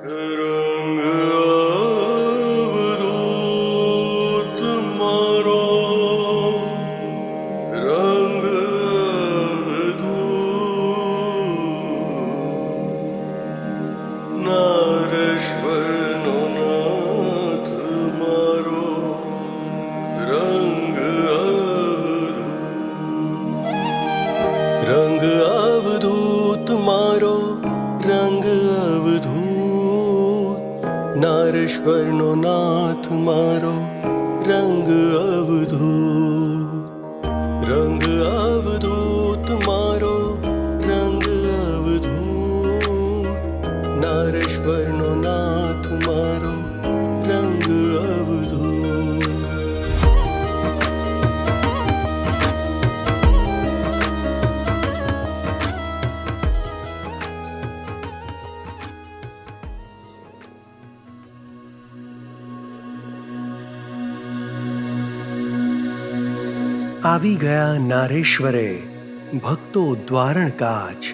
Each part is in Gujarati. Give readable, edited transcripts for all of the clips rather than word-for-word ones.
રંગ અવધૂત મારો, રંગ અવધૂત નારેશ્વરનો નાથ મારો, રંગ અવધૂત. રંગ અવધૂત મારો, રંગ અવધૂત નારેશ્વરનો નાથ મારો, રંગ અવધૂત. રંગ અવધૂત મારો, રંગ અવધૂત નારેશ્વરનો નાથ મારો, રંગ અવધૂત. આવી ગયા નારેશ્વરે ભક્તો દ્વારણ કાજ,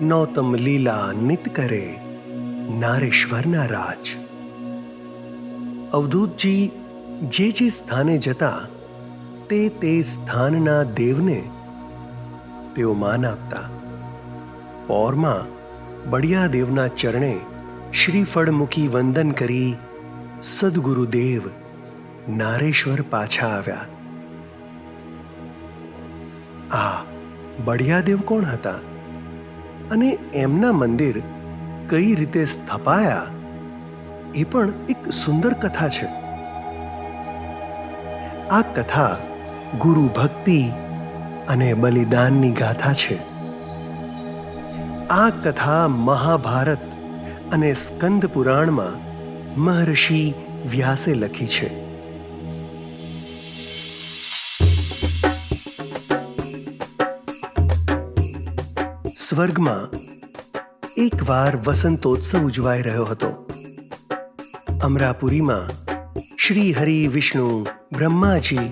નૌતમ લીલા નિત કરે નારેશ્વરના રાજ. અવધૂતજી જે જે સ્થાને જતા તે સ્થાનના દેવને તેઓ માન આપતા. પૌરમાં બળિયા દેવના ચરણે શ્રીફળ મૂકી વંદન કરી સદગુરુદેવ નારેશ્વર પાછા આવ્યા. આ બળિયાદેવ કોણ હતા અને એમના મંદિર કઈ રીતે સ્થપાયા એ પણ એક સુંદર કથા છે. આ કથા ગુરુ ભક્તિ અને બલિદાનની ગાથા છે. આ કથા મહાભારત અને સ્કંદ પુરાણમાં મહર્ષિ વ્યાસે લખી છે. સ્વર્ગમાં એકવાર વસંતોત્સવ ઉજવાઈ રહ્યો હતો. અમરાપુરીમાં શ્રી હરિ, વિષ્ણુ, બ્રહ્માજી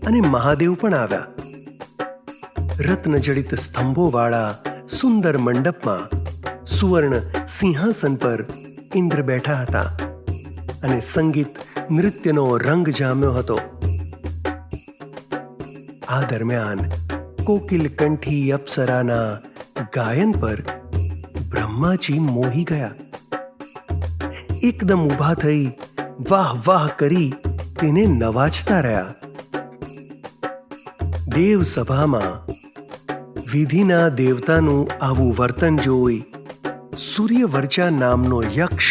અને મહાદેવ પણ આવ્યા. રત્નજડિત સ્તંભોવાળા સુંદર મંડપમાં સુવર્ણ સિંહાસન પર ઇન્દ્ર બેઠા હતા અને સંગીત નૃત્યનો રંગ જામ્યો હતો. આ દરમિયાન કોકિલ કંઠી અપ્સરાના ગાયન પર બ્રહ્માજી મોહી ગયા. એકદમ ઊભા થઈ વાહ વાહ કરી તેને નવાજતા રહ્યા. દેવ સભામાં વિધિના દેવતાનું આવું વર્તન જોઈ સૂર્યવર્ચા નામનો યક્ષ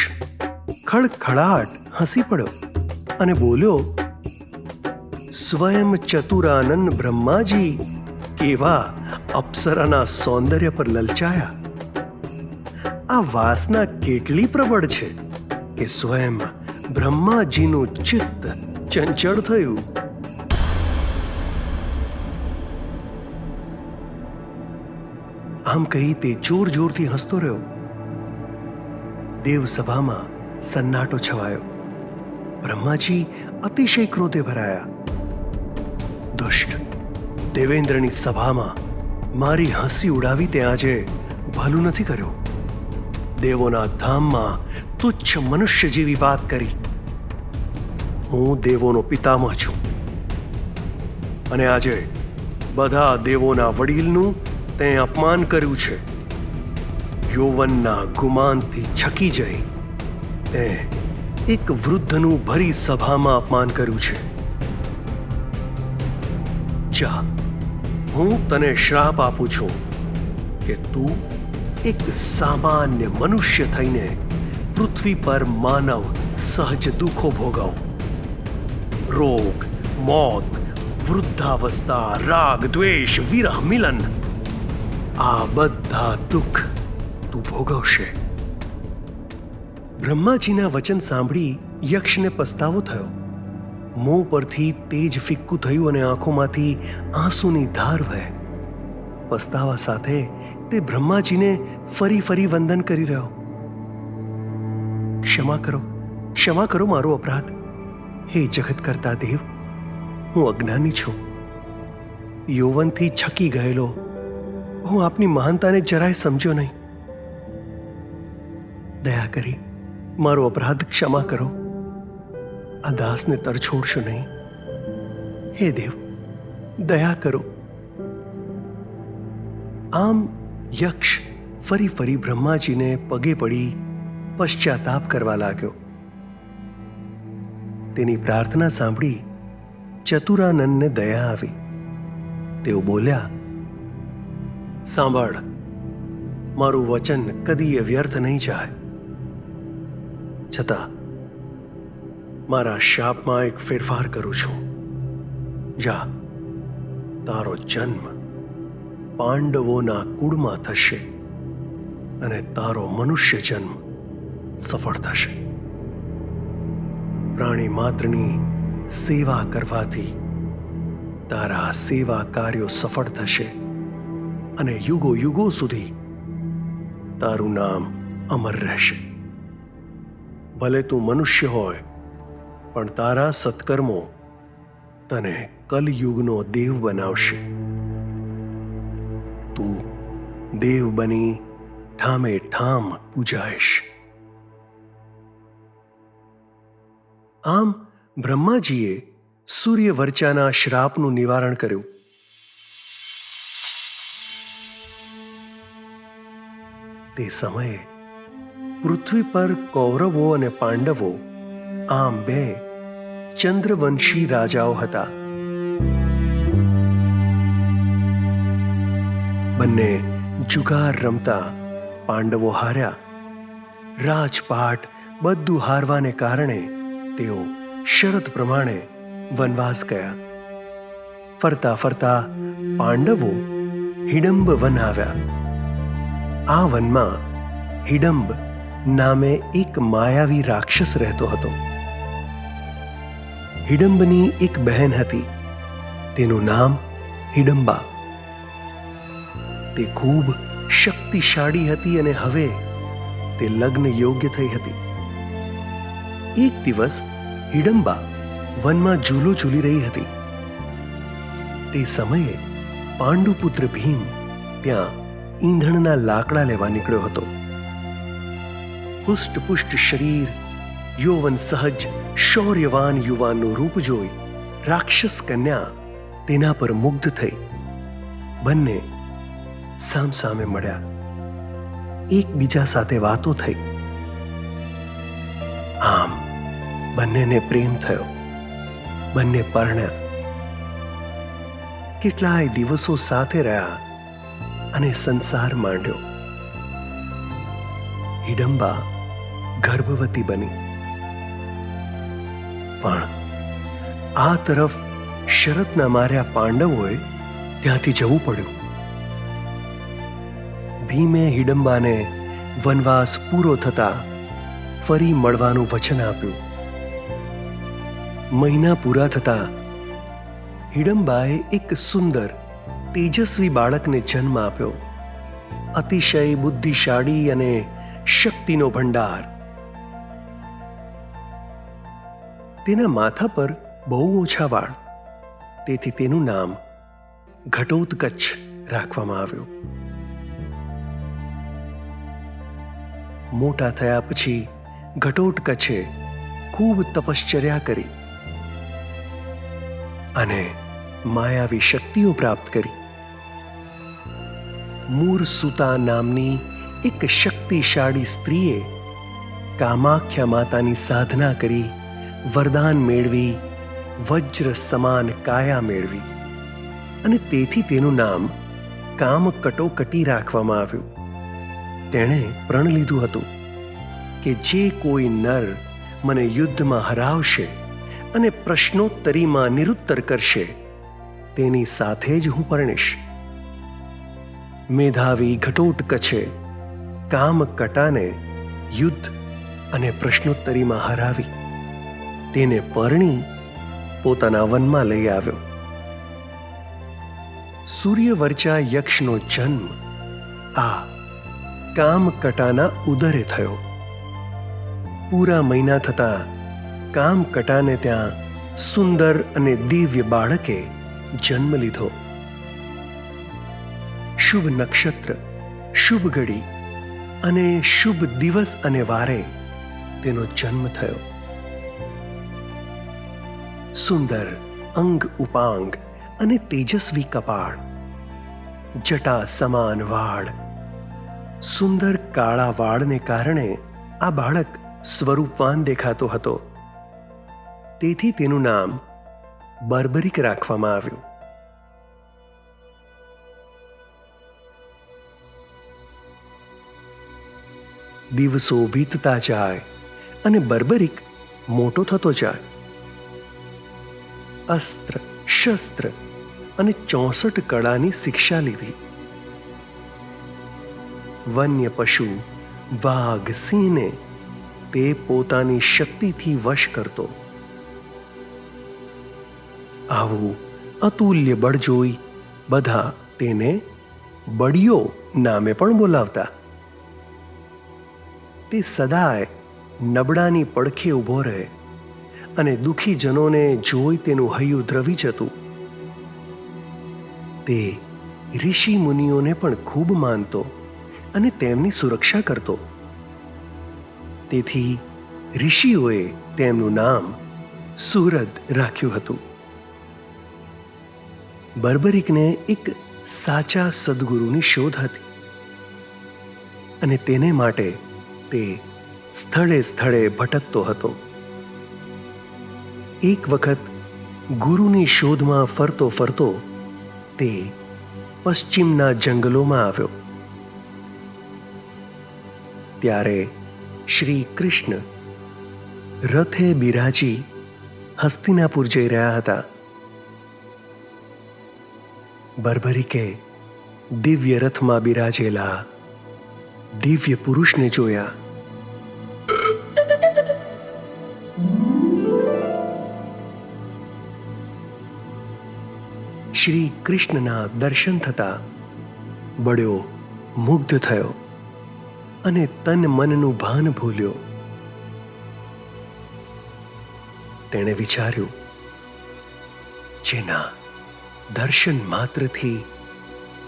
ખડખડાટ હસી પડ્યો અને બોલ્યો, સ્વયં ચતુરાનંદ બ્રહ્માજી કેવા અપ્સરાના સૌંદર્ય પર લલચાયા. આ વાસના કેટલી પ્રબળ છે કે સ્વયં બ્રહ્માજીનું ચિત્ત ચંચળ થયું. આમ કહી તે જોર જોરથી હસતો રહ્યો. દેવસભામાં સન્નાટો છવાયો. બ્રહ્માજી અતિશય ક્રોધે ભરાયા. દુષ્ટ, દેવેન્દ્રની સભામાં મારી હસી ઉડાવી તે આજે ભલું નથી કર્યું. દેવોના ધામમાં તુચ્છ મનુષ્ય જેવી વાત કરી. હું દેવોનો પિતામહ છું અને આજે બધા દેવોના વડીલનું તે અપમાન કર્યું છે. યૌવનના ગુમાનથી છકી જઈ તે એક વૃદ્ધનું ભરી સભામાં અપમાન કર્યું છે. જા, હું તને શ્રાપ આપું છું કે તું એક સામાન્ય મનુષ્ય થઈને પૃથ્વી પર માનવ સહજ દુઃખો ભોગવ. રોગ, મોત, વૃદ્ધાવસ્થા, રાગ, દ્વેષ, વિરહ, મિલન, આ બધા દુઃખ તું ભોગવશે. બ્રહ્માજીના વચન સાંભળી યક્ષને પસ્તાવો થયો. મોં પરથી તેજ ફિક્કું થયું અને આંખોમાંથી આંસુની ધાર વહે. પસ્તાવા સાથે તે બ્રહ્માજીને ફરી ફરી વંદન કરી રહ્યો. ક્ષમા કરો, ક્ષમા કરો મારો અપરાધ. હે જગત કરતા દેવ, હું અજ્ઞાની છું. યૌવનથી છકી ગયેલો હું આપની મહાનતાને જરાય સમજ્યો નહીં. દયા કરી મારો અપરાધ ક્ષમા કરો. આ દાસને તરછોડશો નહીં. હે દેવ, દયા કરો. આમ યક્ષ ફરી ફરી બ્રહ્માજીને પગે પડી પશ્ચાતાપ કરવા લાગ્યો. તેની પ્રાર્થના સાંભળી ચતુરાનંદને દયા આવી. તેઓ બોલ્યા, સાંભળ, મારું વચન કદીય વ્યર્થ નહીં જાય. છતાં મારા શાપમાં એક ફેરફાર કરું છું. જા, તારો જન્મ પાંડવોના કુળમાં થશે અને તારો મનુષ્ય જન્મ સફળ થશે. પ્રાણી માત્રની સેવા કરવાથી તારા સેવા કાર્યો સફળ થશે અને યુગો યુગો સુધી તારું નામ અમર રહેશે. ભલે તું મનુષ્ય હોય, પણ તારા સત્કર્મો તને કલયુગનો દેવ બનાવશે. તું દેવ બની ઠામે ઠામ પૂજાઈશ. આમ બ્રહ્માજીએ સૂર્યવર્ચાના શ્રાપનું નિવારણ કર્યું. તે સમયે પૃથ્વી પર કૌરવો અને પાંડવો આમ બે ચંદ્રવંશી રાજાઓ હતા. બંને જુગાર રમતા પાંડવો હાર્યા. રાજપાટ બધું હારવાને કારણે તેઓ શરત પ્રમાણે વનવાસ ગયા. ફરતા ફરતા પાંડવો હિડંબ વન આવ્યા. આ વનમાં હિડંબ નામે એક માયાવી રાક્ષસ રહેતો હતો. હિડંબની એક બહેન હતી. તેનું નામ હિડંબા. તે ખૂબ શક્તિશાળી હતી અને હવે તે લગ્ન યોગ્ય થઈ હતી. એક દિવસ હિડંબા વનમાં ઝૂલો ઝૂલી રહી હતી. તે સમયે પાંડુપુત્ર ભીમ ત્યાં ઈંધણના લાકડા લેવા નીકળ્યો હતો. પુષ્ટ શરીર, યૌવન સહજ, શૌર્યવાન યુવાનનું રૂપ જોઈ રાક્ષસ કન્યા તેના પર મુગ્ધ થઈ. બંને સામસામે મળ્યા. એકબીજા સાથે વાતો થઈ. આમ બંનેને પ્રેમ થયો. બંને પરણ્યા. કેટલાય દિવસો સાથે રહ્યા અને સંસાર માંડ્યો. હિડંબા ગર્ભવતી બની. પણ આ તરફ શરતના માર્યા પાંડવોએ ત્યાંથી જવું પડ્યું. ભીમે હિડંબાને વનવાસ પૂરો થતા ફરી મળવાનું વચન આપ્યું. મહિના પૂરા થતા હિડંબાએ એક સુંદર તેજસ્વી બાળકને જન્મ આપ્યો. અતિશય બુદ્ધિશાળી અને શક્તિનો ભંડાર. તેના માથા પર બહુ ઓછા વાળ, તેથી તેનું નામ ઘટોત્કચ રાખવામાં આવ્યું. મોટા થયા પછી ઘટોત્કચે ખૂબ તપશ્ચર્યા કરી અને માયાવી શક્તિઓ પ્રાપ્ત કરી. મૂરસુતા નામની એક શક્તિશાળી સ્ત્રીએ કામાખ્યા માતાની સાધના કરી વરદાન મેળવી વજ્ર સમાન કાયા મેળવી અને તેથી તેનું નામ કામકટોકટી રાખવામાં આવ્યું. તેણે પ્રણ લીધું હતું કે જે કોઈ નર મને યુદ્ધમાં હરાવશે અને પ્રશ્નોત્તરીમાં નિરુત્તર કરશે તેની સાથે જ હું પરણીશ. મેધાવી ઘટોત્કચે કામકટાને યુદ્ધ અને પ્રશ્નોત્તરીમાં હરાવી તેને પરણી પોતાના વનમાં લઈ આવ્યો. સૂર્યવર્ચા યક્ષનો જન્મ આ કામકટાના ઉદરે થયો. પૂરા મહિના થતા કામકટાને ત્યાં સુંદર અને દિવ્ય બાળકે જન્મ લીધો. શુભ નક્ષત્ર, શુભ ઘડી અને શુભ દિવસ અને વારે તેનો જન્મ થયો. સુંદર અંગ ઉપાંગ અને તેજસ્વી કપાળ, જટા સમાન વાળ, સુંદર કાળા વાળને કારણે આ બાળક સ્વરૂપવાન દેખાતો હતો. તેથી તેનું નામ બર્બરિક રાખવામાં આવ્યું. દિવસો વીતતા જાય અને બર્બરિક મોટો થતો જાય. અસ્ત્ર, શસ્ત્ર અને 64 કળાની શિક્ષા લીધી. વન્ય પશુ વાઘ, સિંહને તે પોતાની શક્તિથી વશ કરતો. આવું અતુલ્ય બળ જોઈ બધા તેને બળિયો નામે પણ બોલાવતા. તે સદાય નબળાની પડખે ઊભો રહે અને દુઃખી જનોને જોઈ તેનું હૈયું દ્રવી જતું. તે ઋષિ મુનિઓને પણ ખૂબ માનતો અને તેમની સુરક્ષા કરતો. તેથી ઋષિઓએ તેમનું નામ સુરદ રાખ્યું હતું. બર્બરિકને એક સાચા સદ્ગુરુની શોધ હતી અને તેને માટે તે સ્થળે સ્થળે ભટકતો હતો. એક વખત ગુરુની શોધમાં ફરતો ફરતો તે પશ્ચિમના જંગલોમાં આવ્યો. ત્યારે શ્રી કૃષ્ણ રથે બિરાજી હસ્તિનાપુર જઈ રહ્યા હતા. બર્બરિકે દિવ્ય રથમાં બિરાજેલા દિવ્ય પુરુષને જોયા. શ્રી કૃષ્ણના દર્શન થતા બળ્યો મુગ્ધ થયો અને તન મનનું ભાન ભૂલ્યો. તેણે વિચાર્યું, જેના દર્શન માત્રથી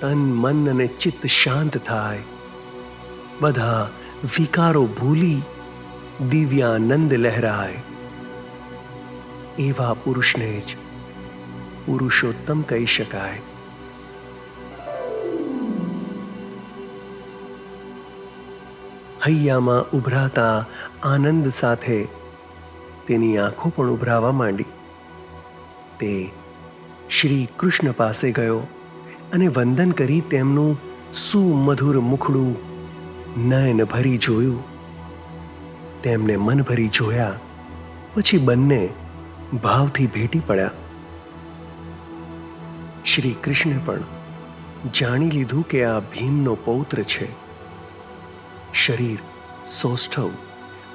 તન મન અને ચિત્ત શાંત થાય, બધા વિકારો ભૂલી દિવ્યાનંદ લહેરાય, એવા પુરુષને જ પુરુષોત્તમ કહી શકાય. હૈયામાં ઉભરાતા આનંદ સાથે તેની આંખો પણ ઉભરાવા માંડી. તે શ્રી કૃષ્ણ પાસે ગયો અને વંદન કરી તેમનું સુમધુર મુખડું નયન ભરી જોયું. તેમને મન ભરી જોયા પછી બંને ભાવથી ભેટી પડ્યા. શ્રી કૃષ્ણે પણ જાણી લીધું કે આ ભીમનો પૌત્ર છે. શરીર સૌષ્ઠવ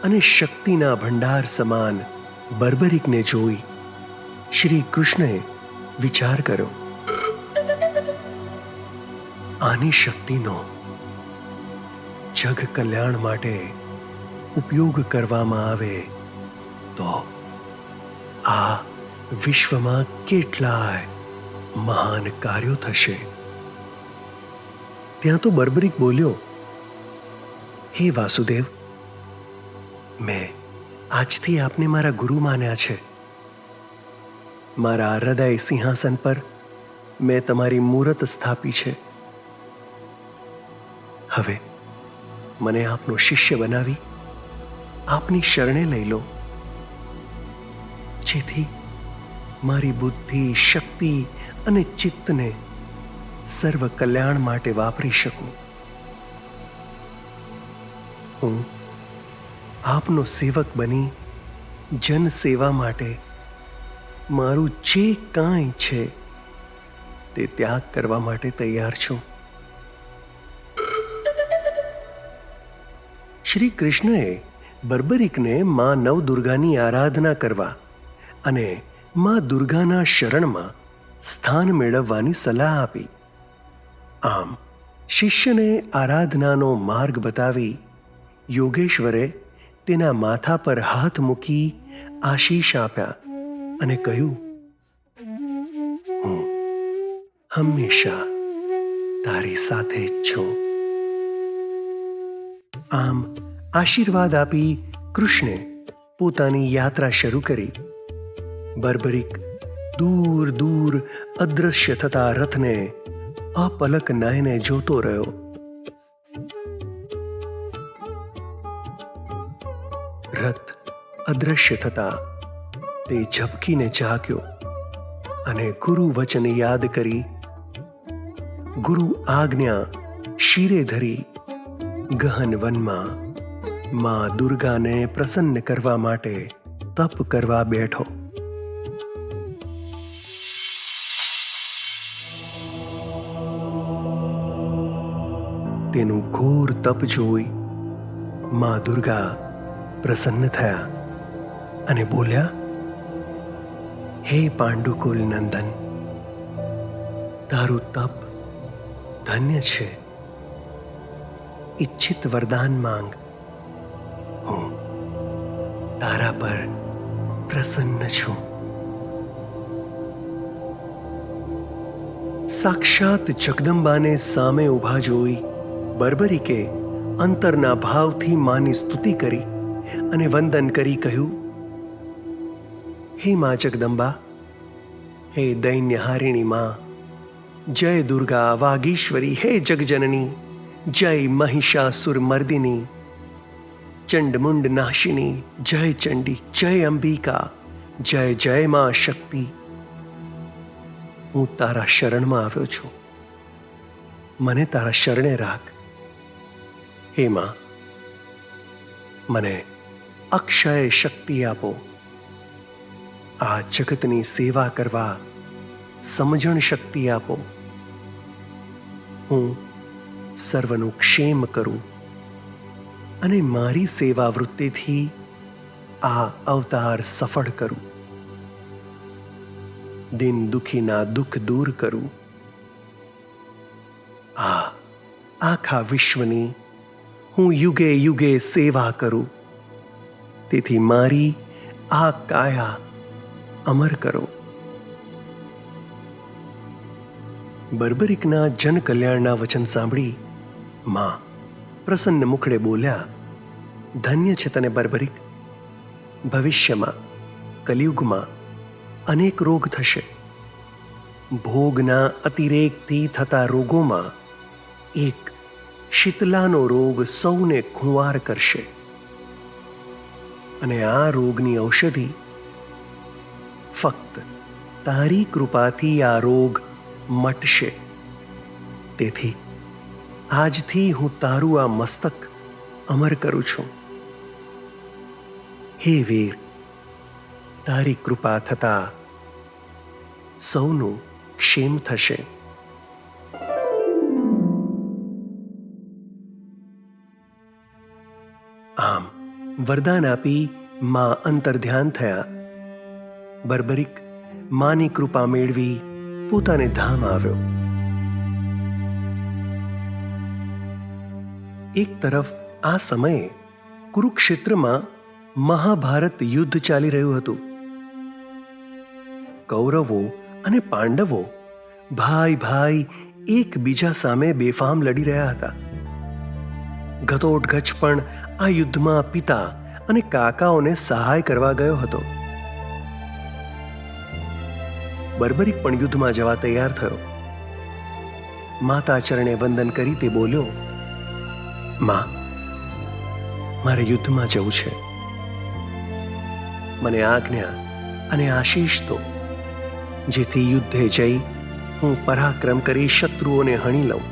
અને શક્તિના ભંડાર સમાન બર્બરિકને જોઈ શ્રી કૃષ્ણએ વિચાર કર્યો, આની શક્તિનો જગ કલ્યાણ માટે ઉપયોગ કરવામાં આવે તો આ વિશ્વમાં કેટલાય મહાન કાર્યો થશે. ત્યાં તો બર્બરિક બોલ્યો, હે વાસુદેવ, મેં આજથી આપને મારા ગુરુ માન્યા છે. મારા હૃદય સિંહાસન પર મેં તમારી મૂરત સ્થાપી છે. હવે મને આપનો શિષ્ય બનાવી આપની શરણે લઈ લો, જેથી મારી બુદ્ધિ, શક્તિ અને ચિત્તને સર્વ કલ્યાણ માટે વાપરી શકું. હું આપનો સેવક બની જન સેવા માટે મારું જે કાંઈ છે તે ત્યાગ કરવા માટે તૈયાર છું. શ્રી કૃષ્ણએ બર્બરિકને માં નવદુર્ગાની આરાધના કરવા અને માં દુર્ગાના શરણમાં સ્થાન મેળવવાની સલાહ આપી. આમ શિષ્યને આરાધનાનો માર્ગ બતાવી યોગેશ્વરે તેના માથા પર હાથ મૂકી આશીષ આપ્યા અને કહ્યું, હું હંમેશા તારી સાથે જ છું. આમ આશીર્વાદ આપી કૃષ્ણે પોતાની યાત્રા શરૂ કરી. બર્બરિક દૂર દૂર અદૃશ્ય થતા રથને અપલક નયને જોતો રહ્યો. રથ અદૃશ્ય થતા તે ઝબકીને જાગ્યો અને ગુરુ વચન યાદ કરી ગુરુ આજ્ઞા શિરે ધરી ગહન વનમાં મા દુર્ગાને પ્રસન્ન કરવા માટે તપ કરવા બેઠો. તેનું ઘોર તપ જોઈ મા દુર્ગા પ્રસન્ન થયા અને બોલ્યા, હે પાંડુકુલ નંદન, તારું તપ ધન્ય છે. ઈચ્છિત વરદાન માંગ, હું તારા પર પ્રસન્ન છું. સાક્ષાત જગદંબાને સામે ઊભા જોઈ બર્બરિકે અંતરના ભાવથી માની સ્તુતિ કરી અને વંદન કરી કહ્યું, હે મા જગદંબા, હે દૈન્યહારિણી મા, જય દુર્ગા વાગીશ્વરી, હે જગજનની, જય મહિષાસુરમર્દિની, ચંડમુંડ નાશિની, જય ચંડી, જય અંબિકા, જય જય મા શક્તિ. હું તારા શરણમાં આવ્યો છું, મને તારા શરણે રાખ. હે મા, મને અક્ષય શક્તિ આપો. આ જગતની સેવા કરવા સમજણ શક્તિ આપો. હું સર્વનું ક્ષેમ કરું અને મારી સેવા વૃત્તિથી આ અવતાર સફળ કરું. દિન દુઃખીના દુઃખ દૂર કરું. આ આખા વિશ્વની હું યુગે યુગે સેવા કરું. તેથી મારી આ કાયા અમર કરો. બર્બરિકના જનકલ્યાણના વચન સાંભળી મા પ્રસન્ન મુખડે બોલ્યા, ધન્ય છે તને બર્બરિક. ભવિષ્યમાં કલિયુગમાં અનેક રોગ થશે. ભોગના અતિરેકથી થતા રોગોમાં એક શીતલાનો રોગ સૌને ખુંવાર કરશે અને આ રોગની ઔષધિ ફક્ત તારી કૃપાથી આ રોગ મટશે. તેથી આજથી હું તારું આ મસ્તક અમર કરું છું. હે વીર, તારી કૃપા થતા સૌનું ક્ષેમ થશે. આમ વરદાન આપી મા અંતર્ધ્યાન થયા. બર્બરિક માની કૃપા મેળવી પોતાને ધામ આવ્યો. એક તરફ આ સમયે કુરુક્ષેત્રમાં મહાભારત યુદ્ધ ચાલી રહ્યું હતું. કૌરવો અને પાંડવો ભાઈ ભાઈ એકબીજા સામે બેફામ લડી રહ્યા હતા. ઘટોત્કચ પણ આ યુદ્ધમાં પિતા અને કાકાઓને સહાય કરવા ગયો હતો. બર્બરિક પણ યુદ્ધમાં જવા તૈયાર થયો. માતા ચરણે વંદન કરી તે બોલ્યો, મા, મારે યુદ્ધમાં જવું છે. મને આજ્ઞા અને આશીષ તો, જેથી યુદ્ધે જઈ હું પરાક્રમ કરી શત્રુઓને હણી લઉં.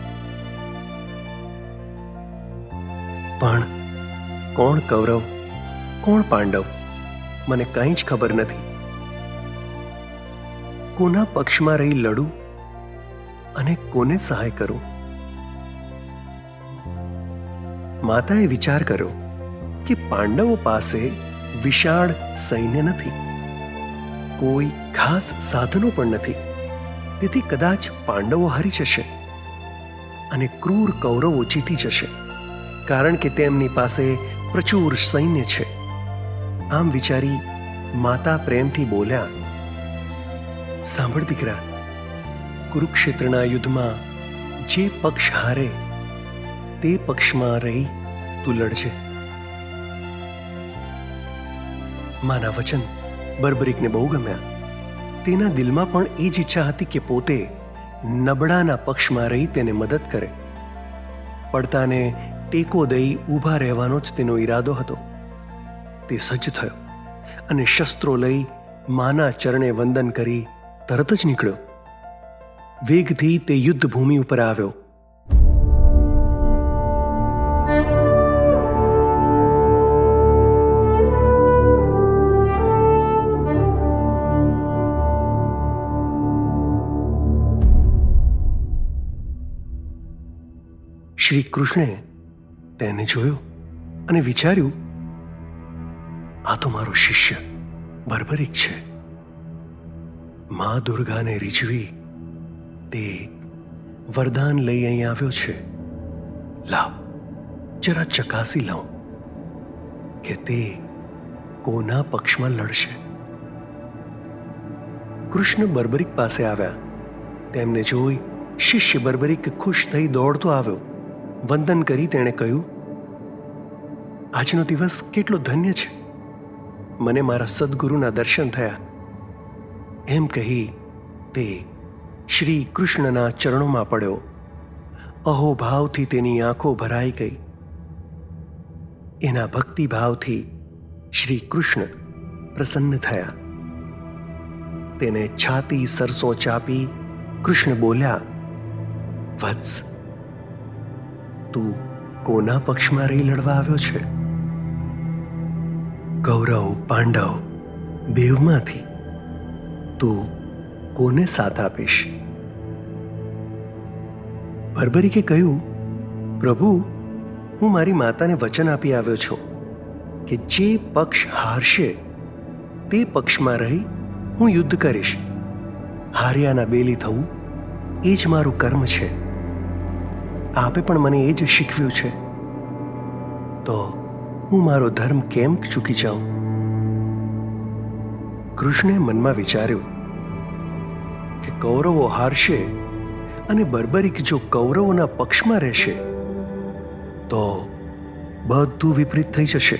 પણ કોણ કૌરવ, કોણ પાંડવ, મને કંઈ જ ખબર નથી. કોના પક્ષમાં રહી લડું અને કોને સહાય કરું? માતાએ વિચાર કર્યો કે પાંડવો પાસે વિશાળ સૈન્ય નથી, કોઈ ખાસ સાધનો પણ નથી. તેથી કદાચ પાંડવો હારી જશે અને ક્રૂર કૌરવો જીતી જશે, કારણ કે તેમની પાસે પ્રચુર સૈન્ય છે. આમ વિચારી માતા પ્રેમથી બોલ્યા, સાંભળ દીકરા, કુરુક્ષેત્રના યુદ્ધમાં જે પક્ષ હારે તે પક્ષમાં રહી તું લડજે. માના વચન બર્બરિકને બહુ ગમ્યા. તેના દિલમાં પણ એ જ ઈચ્છા હતી કે પોતે નબળાના પક્ષમાં રહી તેને મદદ કરે. પડતાને ટેકો દઈ ઊભા રહેવાનો જ તેનો ઈરાદો હતો. તે સજ્જ થયો અને શસ્ત્રો લઈ માના ચરણે વંદન કરી તરત જ નીકળ્યો. વેગથી તે યુદ્ધ ભૂમિ ઉપર આવ્યો. શ્રી કૃષ્ણે તેને જોયો અને વિચાર્યું, આ તો મારો શિષ્ય બર્બરિક છે. મા દુર્ગાને રીઝવી તે વરદાન લઈ અહીં આવ્યો છે. લાવ જરા ચકાસી લઉં કે તે કોના પક્ષમાં લડશે. કૃષ્ણ બર્બરિક પાસે આવ્યા. તેમને જોઈ શિષ્ય બર્બરિક ખુશ થઈ દોડતો આવ્યો. વંદન કરી તેણે કહ્યું, આજનો દિવસ કેટલો ધન્ય છે. મને મારા સદગુરુના દર્શન થયા. એમ કહી તે શ્રી કૃષ્ણના ચરણોમાં પડ્યો. અહોભાવથી તેની આંખો ભરાઈ ગઈ. એના ભક્તિભાવથી શ્રી કૃષ્ણ પ્રસન્ન થયા. તેને છાતી સરસો ચાપી કૃષ્ણ બોલ્યા, વત્સ, તું કોના પક્ષમાં રહી લડવા આવ્યો છે? કૌરવ પાંડવ બેવમાંથી તું કોને સાથ આપીશ? બર્બરિકે કહ્યું, પ્રભુ, હું મારી માતાને વચન આપી આવ્યો છું કે જે પક્ષ હારશે તે પક્ષમાં રહી હું યુદ્ધ કરીશ. હાર્યાના બેલી થવું એ જ મારું કર્મ છે. આપે પણ મને એ જ શીખવ્યું છે. તો હું મારો ધર્મ કેમ ચૂકી જાઉં? કૃષ્ણે મનમાં વિચાર્યું કે કૌરવો હારશે અને બર્બરિક જો કૌરવોના પક્ષમાં રહેશે તો બધું વિપરીત થઈ જશે.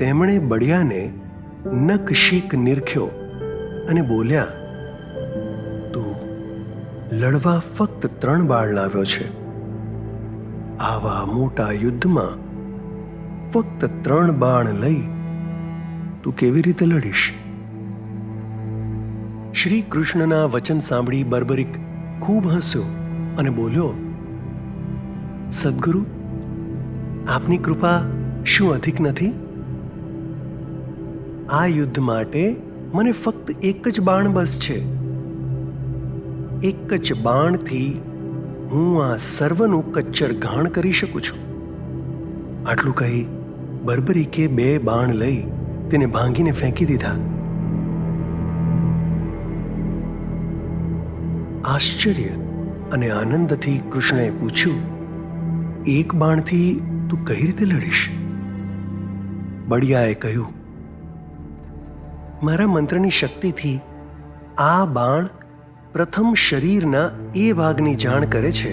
તેમણે બળિયાને નખશીક નિરખ્યો અને બોલ્યા, તું લડવા ફક્ત 3 બાળ લાવ્યો છે. આવા મોટા યુદ્ધમાં ફક્ત 3 બાણ લઈ તું કેવી રીતે લડીશ? શ્રી કૃષ્ણના વચન સાંભળી બર્બરિક ખૂબ હસ્યો અને બોલ્યો, સદગુરુ, આપની કૃપા શું અધિક નથી? આ યુદ્ધ માટે મને ફક્ત એક જ બાણ બસ છે. એક જ બાણથી હું આ સર્વનું કચ્ચર ઘાણ કરી શકું છું. આટલું કહી બર્બરિકે 2 બાણ લઈ તેને ભાંગીને ફેંકી દીધા. આશ્ચર્ય અને આનંદથી કૃષ્ણએ પૂછ્યું, એક બાણથી તું કઈ રીતે લડીશ? બળિયાએ કહ્યું, મારા મંત્રની શક્તિથી આ બાણ પ્રથમ શરીરના એ ભાગની જાણ કરે છે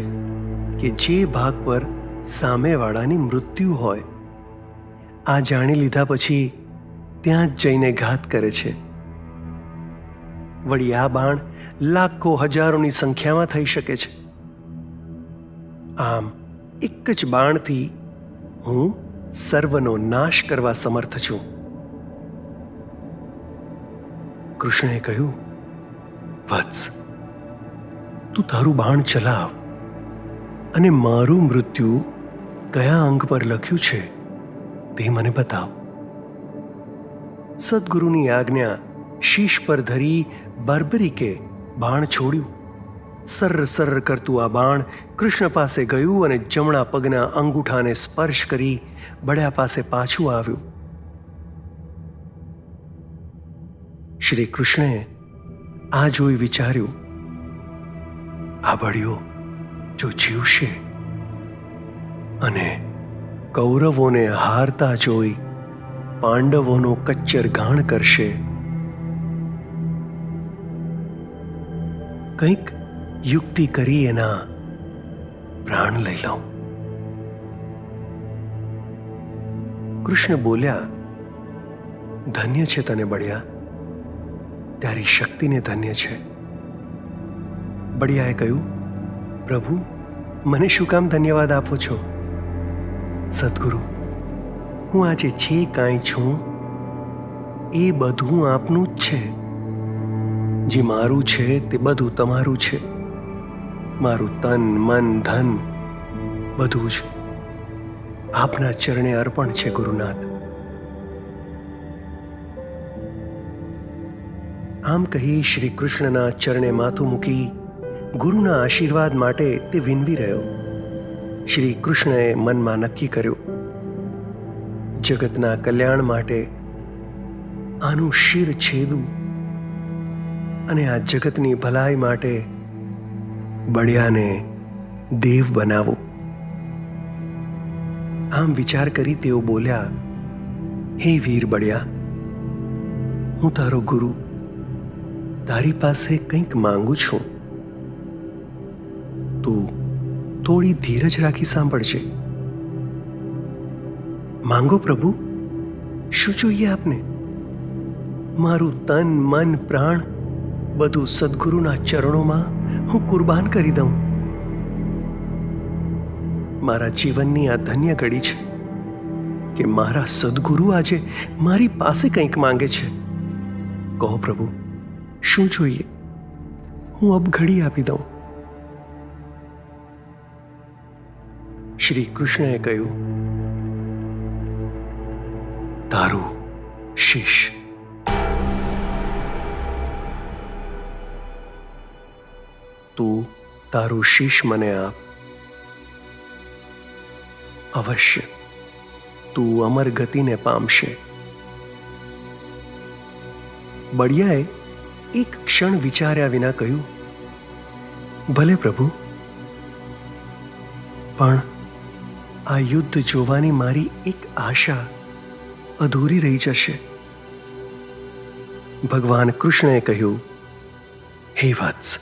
કે જે ભાગ પર સામેવાળાની મૃત્યુ હોય. આ જાણી લીધા પછી ત્યાં જ જઈને ઘાત કરે છે. વળી આ બાણ લાખો હજારોની સંખ્યામાં થઈ શકે છે. આમ એક જ બાણથી હું સર્વનો નાશ કરવા સમર્થ છું. કૃષ્ણએ કહ્યું, વત્સ, તું તારું બાણ ચલાવ અને મારું મૃત્યુ કયા અંગ પર લખ્યું છે તે મને બતાવ. સદગુરુની આજ્ઞા શીશ પર ધરી બર્બરિકે બાણ છોડ્યું. સર્ર સર્ર કરતું આ બાણ કૃષ્ણ પાસે ગયું અને જમણા પગના અંગૂઠાને સ્પર્શ કરી બળ્યા પાસે પાછું આવ્યું. શ્રી કૃષ્ણે આ જોઈ વિચાર્યું, આ બળ્યો જો જીવશે અને કૌરવોને હારતા જોઈ પાંડવોનો કચ્ચર ઘાણ કરશે, કંઈક યુક્તિ કરી એના પ્રાણ લઈ લઉં. કૃષ્ણ બોલ્યા, ધન્ય છે તને બળિયા, તારી શક્તિને ધન્ય છે. બળિયાએ કહ્યું, પ્રભુ, મને શું કામ ધન્યવાદ આપો છો? સદ્ગુરુ, હું આજે જે કાંઈ છું એ બધું આપનું જ છે. જે મારું છે તે બધું તમારું છે. મારું તન, મન, ધન બધું જ આપના ચરણે અર્પણ છે ગુરુનાથ. આમ કહી શ્રી કૃષ્ણના ચરણે માથું મૂકી ગુરુના આશીર્વાદ માટે તે વિનવી રહ્યો. શ્રી કૃષ્ણએ મનમાં નક્કી કર્યું, જગતના કલ્યાણ માટે આનું શિર છેદું અને આ જગતની ભલાઈ માટે બળિયાને દેવ બનાવો. આમ વિચાર કરી તેઓ બોલ્યા, હે વીર બળિયા, હું તારો ગુરુ તારી પાસે કંઈક માંગુ છું. તું થોડી ધીરજ રાખી સાંભળજે. માંગો પ્રભુ, શું જોઈએ આપને? મારું તન, મન, પ્રાણ બધું સદ્ગુરુના ચરણોમાં હું કુરબાન કરી દઉં. મારા જીવનની આ ધન્ય ઘડી છે કે મારા સદ્ગુરુ આજે મારી પાસે કંઈક માંગે છે. કહો પ્રભુ, શું જોઈએ? હું અબ ઘડી આપી દઉં. શ્રી કૃષ્ણએ કહ્યું, તારું શીશ. તું તારું શીશ મને આપ. અવશ્ય તું અમર ગતિને પામશે. બળિયાએ એક ક્ષણ વિચાર્યા વિના કહ્યું, ભલે પ્રભુ, પણ આ યુદ્ધ જોવાની મારી એક આશા અધૂરી રહી જશે. ભગવાન કૃષ્ણએ કહ્યું, હે વત્સ,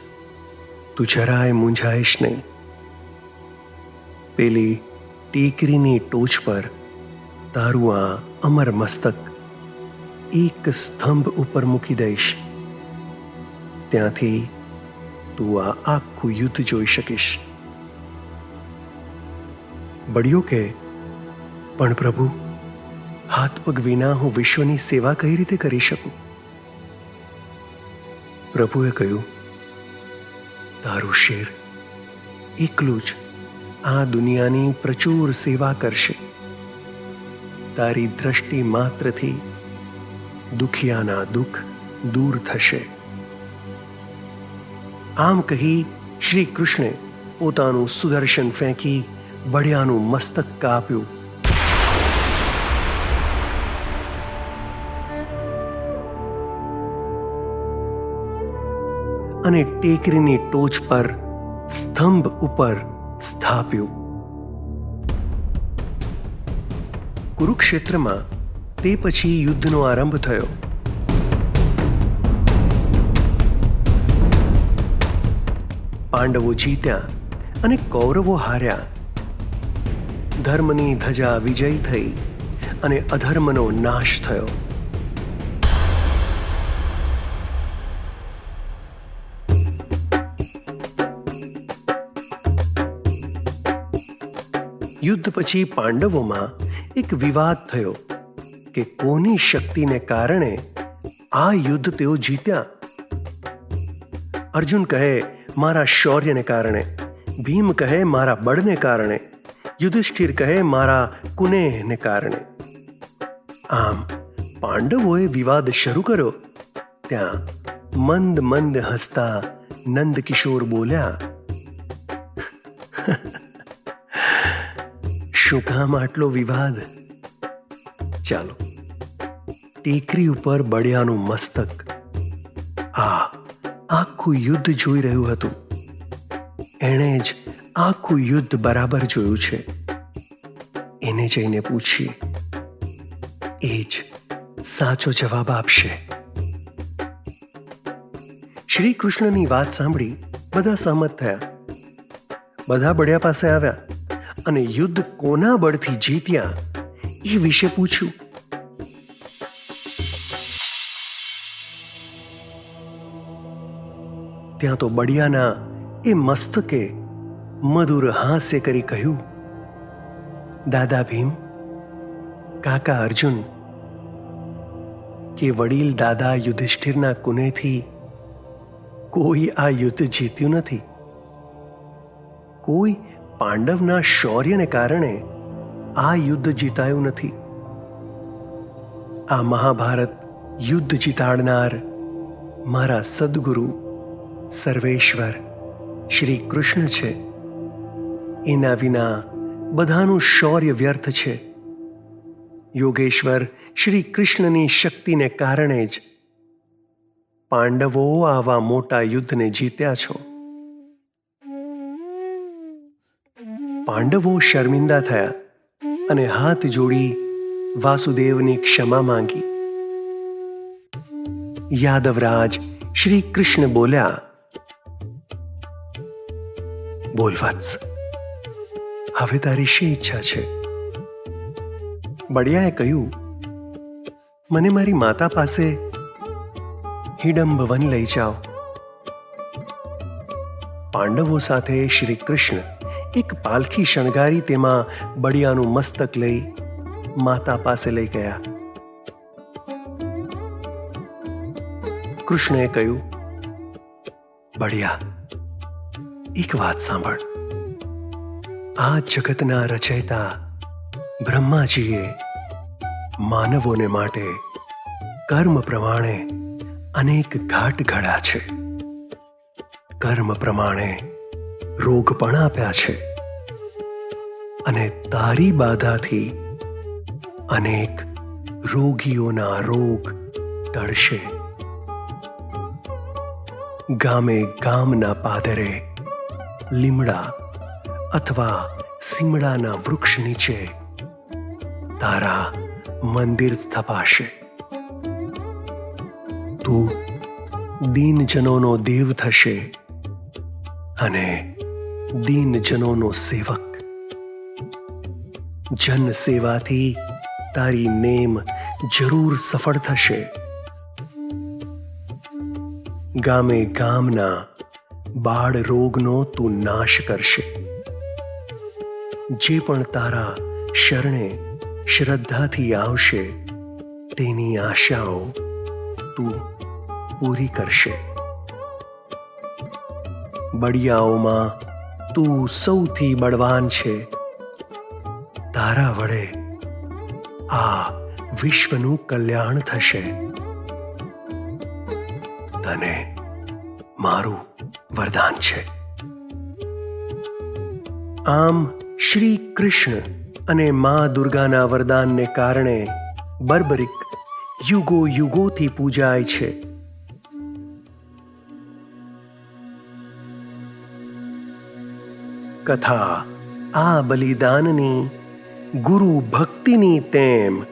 તું જરાય મૂંઝાઈશ નહીં. પેલી ટેકરીની ટોચ પર તારું આ અમર મસ્તક એક સ્તંભ ઉપર મૂકી દઈશ. ત્યાંથી તું આ આખું યુદ્ધ જોઈ શકીશ. બળિયો કે, પણ પ્રભુ, હાથ પગ વિના હું વિશ્વની સેવા કઈ રીતે કરી શકું? પ્રભુએ કહ્યું, તારું શેર એકલું જ આ દુનિયાની પ્રચુર સેવા કરશે. તારી દ્રષ્ટિ માત્રથી દુખિયાના દુઃખ દૂર થશે. આમ કહી શ્રી કૃષ્ણે પોતાનું સુદર્શન ફેંકી બળિયાનું મસ્તક કાપ્યું. અને ટેકરીની ટોચ પર સ્તંભ ઉપર સ્થાપ્યું. કુરુક્ષેત્રમાં તે પછી યુદ્ધનો આરંભ થયો. પાંડવો જીત્યા અને કૌરવો હાર્યા. ધર્મની ધજા વિજયી થઈ અને અધર્મનો નાશ થયો. યુદ્ધ પછી પાંડવોમાં એક વિવાદ થયો કે કોની શક્તિને કારણે આ યુદ્ધ તેઓ જીત્યા. અર્જુન કહે, મારા શૌર્યને કારણે. ભીમ કહે, મારા બળને કારણે. યુધિષ્ઠિર કહે, મારા કુનેહને કારણે. આમ પાંડવોએ વિવાદ શરૂ કર્યો. ત્યાં મંદ મંદ હસતા નંદકિશોર બોલ્યા, શું કામ આટલો વિવાદ? ચાલો, ટેકરી ઉપર બળિયાનું મસ્તક આ આખું યુદ્ધ જોઈ રહ્યું હતું. એણે જ આખું યુદ્ધ બરાબર જોયું છે. એને જઈને પૂછીએ, એ જ સાચો જવાબ આપશે. શ્રી કૃષ્ણની વાત સાંભળી બધા સહમત થયા. બધા બળિયા પાસે આવ્યા અને યુદ્ધ કોના બળથી જીત્યા એ વિશે પૂછ્યું. ત્યાં તો બળિયાના એ મસ્તકે મધુર હાસ્ય કરી કહ્યું, દાદા ભીમ, કાકા અર્જુન, કે વડીલ દાદા યુધિષ્ઠિરના કુનેથી કોઈ આ યુદ્ધ જીત્યું નથી. કોઈ પાંડવના શૌર્યને કારણે આ યુદ્ધ જીતાયું નથી. આ મહાભારત યુદ્ધ જીતાડનાર મારા સદગુરુ સર્વેશ્વર શ્રી કૃષ્ણ છે. એના વિના બધાનું શૌર્ય વ્યર્થ છે. યોગેશ્વર શ્રી કૃષ્ણની શક્તિને કારણે જ પાંડવો આવા મોટા યુદ્ધને જીત્યા છો. પાંડવો શર્મિંદા થયા અને હાથ જોડી વાસુદેવની ક્ષમા માંગી. યાદવરાજ શ્રી કૃષ્ણ બોલ્યા, બોલ વત્સ, હવે તારી શી ઈચ્છા છે? બળિયાએ કહ્યું, મને મારી માતા પાસે હિડંબ વન લઈ જાઓ. પાંડવો સાથે શ્રી કૃષ્ણ એક પાલખી શણગારી તેમાં બળિયાનું મસ્તક લઈ માતા પાસે લઈ ગયા. કૃષ્ણએ કહ્યું, બળિયા, એક વાત સાંભળ. આ જગતના રચયિતા બ્રહ્માજીએ માનવોને માટે કર્મ પ્રમાણે અનેક ઘાટ ઘડ્યા છે. કર્મ પ્રમાણે રોગ પણ આપ્યા છે અને તારી બાધાથી અનેક રોગીઓના રોગ ટળશે. ગામે ગામના પાદરે લીમડા અથવા સીમડાના વૃક્ષ નીચે તારા મંદિર સ્થપાશે. તું દીનજનોનો દેવ થશે અને દીનજનોનો સેવક. જન સેવાથી તારી નેમ જરૂર સફળ થશે. ગામે ગામના બાળ રોગનો તું નાશ કરશે. જે પણ તારા શરણે શ્રદ્ધાથી આવશે તેની આશાઓ તું પૂરી કરશે. બળિયાઓમાં તું સૌથી બળવાન છે. તારા વડે આ વિશ્વનું કલ્યાણ થશે. તને મારું વરદાન છે. આમ શ્રી કૃષ્ણ અને મા દુર્ગાના વરદાનને કારણે બર્બરિક યુગો યુગોથી પૂજાય છે. કથા આ બલિદાનની ગુરુ ભક્તિની તેમ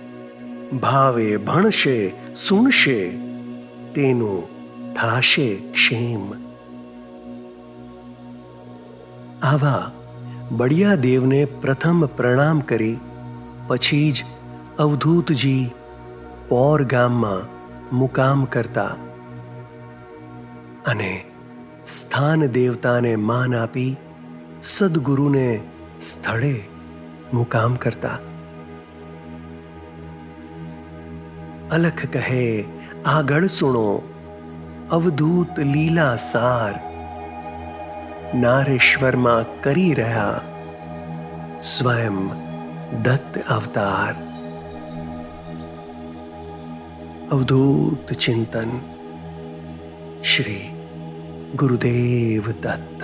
ભાવે ભણશે સુણશે તેનું થાશે ક્ષેમ. આવા બળિયા દેવને પ્રથમ પ્રણામ કરી પછી જ અવધૂતજી પૌર ગામમાં મુકામ કરતા અને સ્થાન દેવતાને માન આપી સદગુરુને સ્થળે મુકામ કરતા. અલખ કહે આગળ સુણો અવધૂત લીલા સાર. નારેશ્વરમાં કરી રહ્યા સ્વયં દત્ત અવતાર. અવધૂત ચિંતન શ્રી ગુરુદેવ દત્ત.